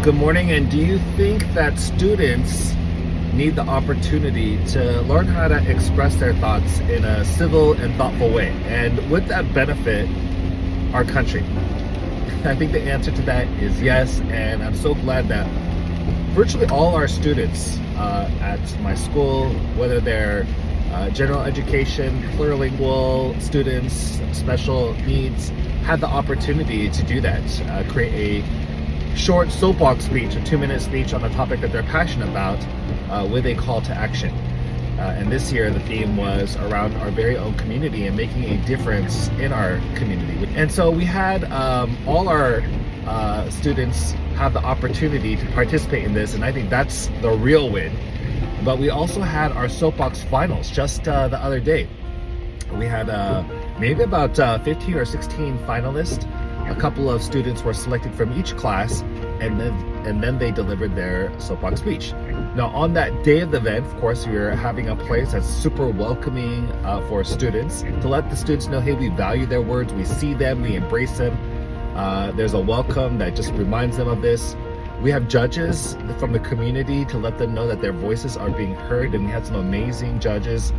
Good morning, and do you think that students need the opportunity to learn how to express their thoughts in a civil and thoughtful way? And would that benefit our country? I think the answer to that is yes, and I'm so glad that virtually all our students at my school, whether they're general education, plurilingual students, special needs, had the opportunity to do that, create a short soapbox speech, a 2-minute speech on a topic that they're passionate about with a call to action. And this year the theme was around our very own community and making a difference in our community. And so we had all our students have the opportunity to participate in this, and I think that's the real win. But we also had our soapbox finals just the other day. We had maybe about 15 or 16 finalists. A couple of students were selected from each class, and then they delivered their soapbox speech. Now, on that day of the event, of course, we're having a place that's super welcoming for students, to let the students know, hey, we value their words, we see them, we embrace them. There's a welcome that just reminds them of this. We have judges from the community to let them know that their voices are being heard, and we had some amazing judges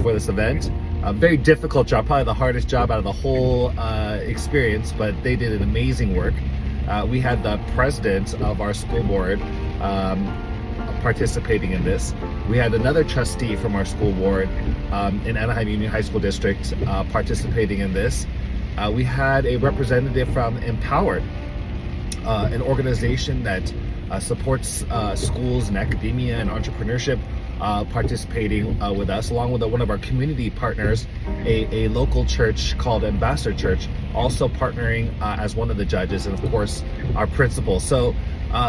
for this event. A very difficult job, probably the hardest job out of the whole experience, but they did an amazing work. We had the president of our school board participating in this. We had another trustee from our school board in Anaheim Union High School District participating in this. We had a representative from Empowered, an organization that supports schools and academia and entrepreneurship, participating with us, along with one of our community partners, a local church called Ambassador Church, also partnering as one of the judges, and of course our principal. So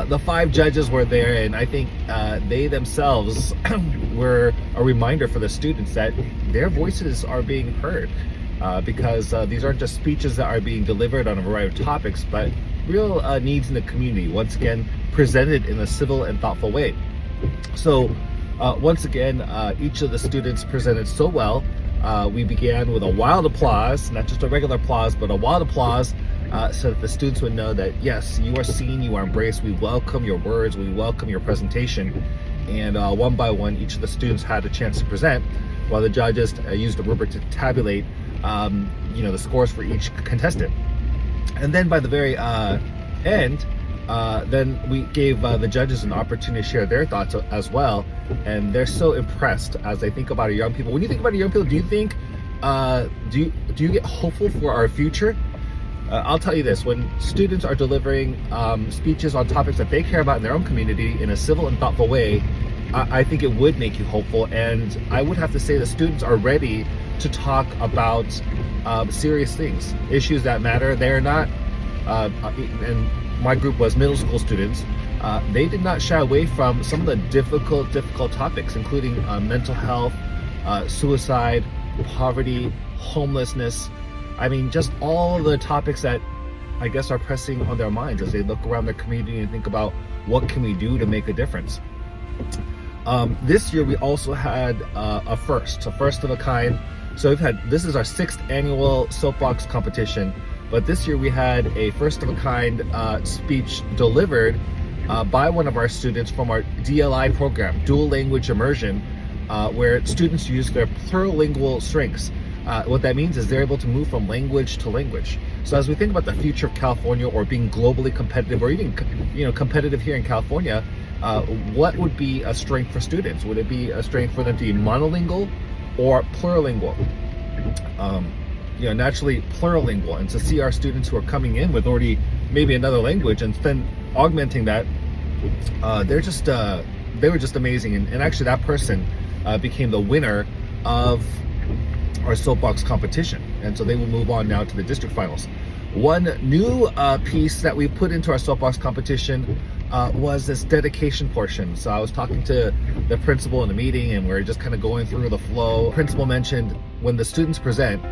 the 5 judges were there, and I think they themselves were a reminder for the students that their voices are being heard, because these aren't just speeches that are being delivered on a variety of topics, but real needs in the community, once again presented in a civil and thoughtful way. So once again, each of the students presented so well. We began with a wild applause, not just a regular applause, but a wild applause, so that the students would know that, yes, you are seen, you are embraced, we welcome your words, we welcome your presentation. And one by one, each of the students had a chance to present, while the judges used a rubric to tabulate the scores for each contestant. And then by the very end, then we gave the judges an opportunity to share their thoughts as well, and they're so impressed as they think about our young people. When you think about our young people, do you think do you get hopeful for our future? I'll tell you this: when students are delivering speeches on topics that they care about in their own community in a civil and thoughtful way, I think it would make you hopeful. And I would have to say the students are ready to talk about serious things, issues that matter. They're not and my group was middle school students. They did not shy away from some of the difficult topics, including mental health, suicide, poverty, homelessness. I mean, just all the topics that I guess are pressing on their minds as they look around their community and think about what can we do to make a difference. This year we also had a first of a kind. So this is our 6th annual soapbox competition. But this year we had a first of a kind speech delivered by one of our students from our DLI program, Dual Language Immersion, where students use their plurilingual strengths. What that means is they're able to move from language to language. So as we think about the future of California, or being globally competitive, or even competitive here in California, what would be a strength for students? Would it be a strength for them to be monolingual or plurilingual? Naturally plurilingual, and to see our students who are coming in with already maybe another language and then augmenting that, they were just amazing. And actually that person became the winner of our soapbox competition, and so they will move on now to the district finals. One new piece that we put into our soapbox competition was this dedication portion. So I was talking to the principal in the meeting, and we're just kind of going through the flow. Principal mentioned when the students present,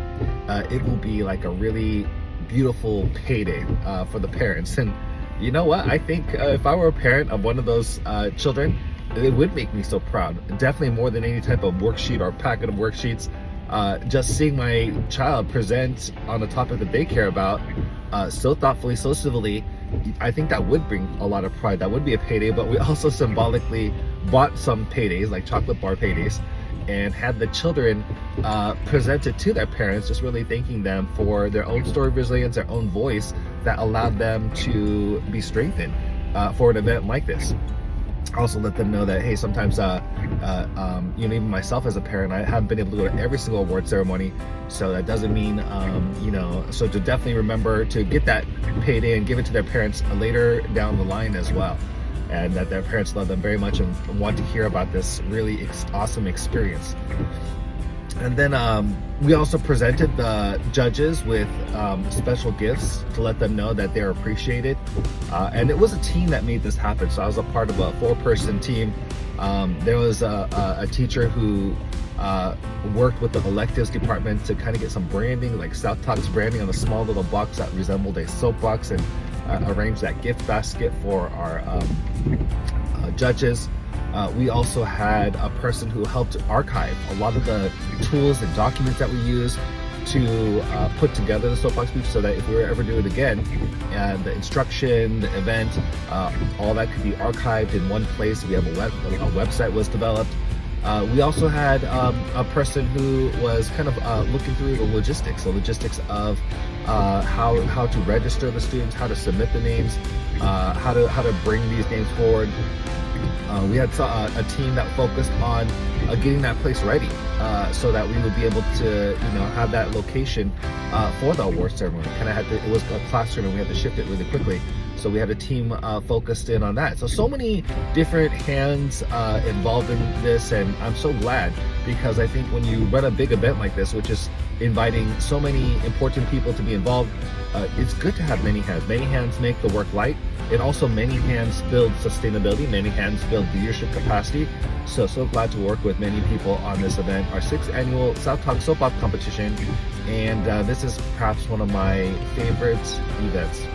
it will be like a really beautiful payday for the parents. And you know what? I think if I were a parent of one of those children, it would make me so proud. Definitely more than any type of worksheet or packet of worksheets. Just seeing my child present on a topic that they care about so thoughtfully, so civilly, I think that would bring a lot of pride. That would be a payday, but we also symbolically bought some paydays, like chocolate bar paydays, and had the children present it to their parents, just really thanking them for their own story of resilience, their own voice that allowed them to be strengthened for an event like this. Also let them know that, hey, sometimes even myself as a parent, I haven't been able to go to every single award ceremony, so that doesn't mean so to definitely remember to get that payday and give it to their parents later down the line as well, and that their parents love them very much and want to hear about this really awesome experience. And then we also presented the judges with special gifts to let them know that they're appreciated. And it was a team that made this happen. So I was a part of a 4-person team. There was a teacher who worked with the electives department to kind of get some branding, like South Talks branding, on a small little box that resembled a soapbox, and arranged that gift basket for our judges. We also had a person who helped archive a lot of the tools and documents that we use to put together the soapbox speech, so that if we were ever do it again, and the instruction, the event, all that could be archived in one place. We have a website was developed. We also had a person who was kind of looking through the logistics of how to register the students, how to submit the names, how to bring these names forward. We had a team that focused on getting that place ready, so that we would be able to, have that location for the award ceremony. It was a classroom, and we had to shift it really quickly. So we had a team focused in on that. So many different hands involved in this, and I'm so glad, because I think when you run a big event like this, which is inviting so many important people to be involved, it's good to have many hands. Many hands make the work light, and also many hands build sustainability, many hands build leadership capacity. So glad to work with many people on this event, our 6th annual SOUTHTalks Competition, and this is perhaps one of my favorite events.